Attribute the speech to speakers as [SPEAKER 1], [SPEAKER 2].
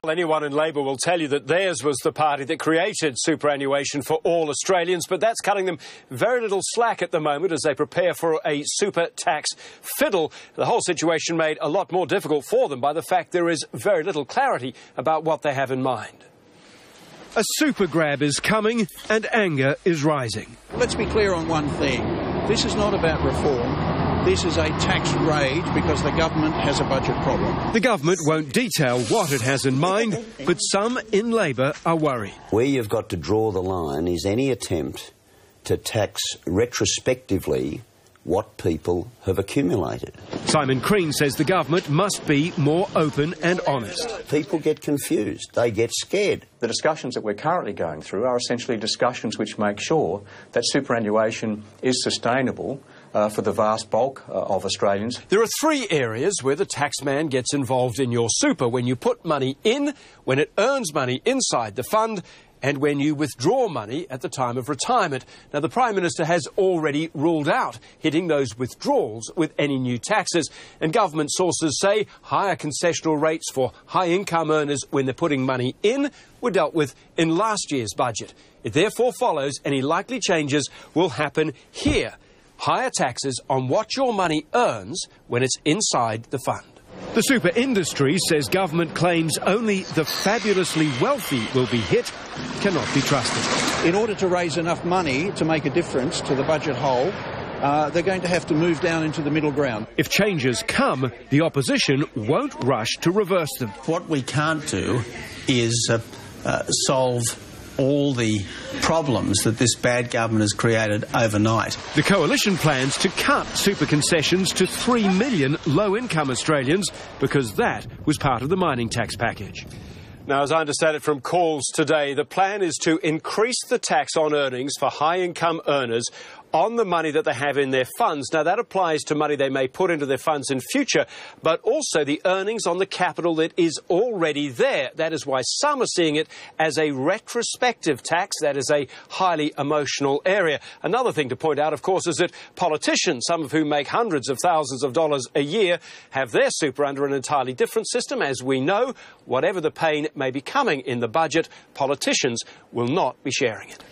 [SPEAKER 1] Well, anyone in Labor will tell you that theirs was the party that created superannuation for all Australians, but that's cutting them very little slack at the moment as they prepare for a super tax fiddle. The whole situation made a lot more difficult for them by the fact there is very little clarity about what they have in mind. A super grab is coming and anger is rising.
[SPEAKER 2] Let's be clear on one thing. This is not about reform. This is a tax rage because the government has a budget problem.
[SPEAKER 1] The government won't detail what it has in mind, but some in Labor are worried.
[SPEAKER 3] Where you've got to draw the line is any attempt to tax retrospectively what people have accumulated.
[SPEAKER 1] Simon Crean says the government must be more open and honest.
[SPEAKER 3] People get confused. They get scared.
[SPEAKER 4] The discussions that we're currently going through are essentially discussions which make sure that superannuation is sustainable for the vast bulk of Australians.
[SPEAKER 1] There are three areas where the taxman gets involved in your super: when you put money in, when it earns money inside the fund, and when you withdraw money at the time of retirement. Now, the Prime Minister has already ruled out hitting those withdrawals with any new taxes, and government sources say higher concessional rates for high-income earners when they're putting money in were dealt with in last year's budget. It therefore follows any likely changes will happen here. Higher taxes on what your money earns when it's inside the fund. The super industry says government claims only the fabulously wealthy will be hit cannot be trusted.
[SPEAKER 2] In order to raise enough money to make a difference to the budget hole, they're going to have to move down into the middle ground.
[SPEAKER 1] If changes come, the opposition won't rush to reverse them.
[SPEAKER 5] What we can't do is solve all the problems that this bad government has created overnight.
[SPEAKER 1] The coalition plans to cut super concessions to 3 million low-income Australians because that was part of the mining tax package. Now, as I understand it from calls today, the plan is to increase the tax on earnings for high-income earners on the money that they have in their funds. Now, that applies to money they may put into their funds in future, but also the earnings on the capital that is already there. That is why some are seeing it as a retrospective tax. That is a highly emotional area. Another thing to point out, of course, is that politicians, some of whom make hundreds of thousands of dollars a year, have their super under an entirely different system. As we know, whatever the pain may be coming in the budget, politicians will not be sharing it.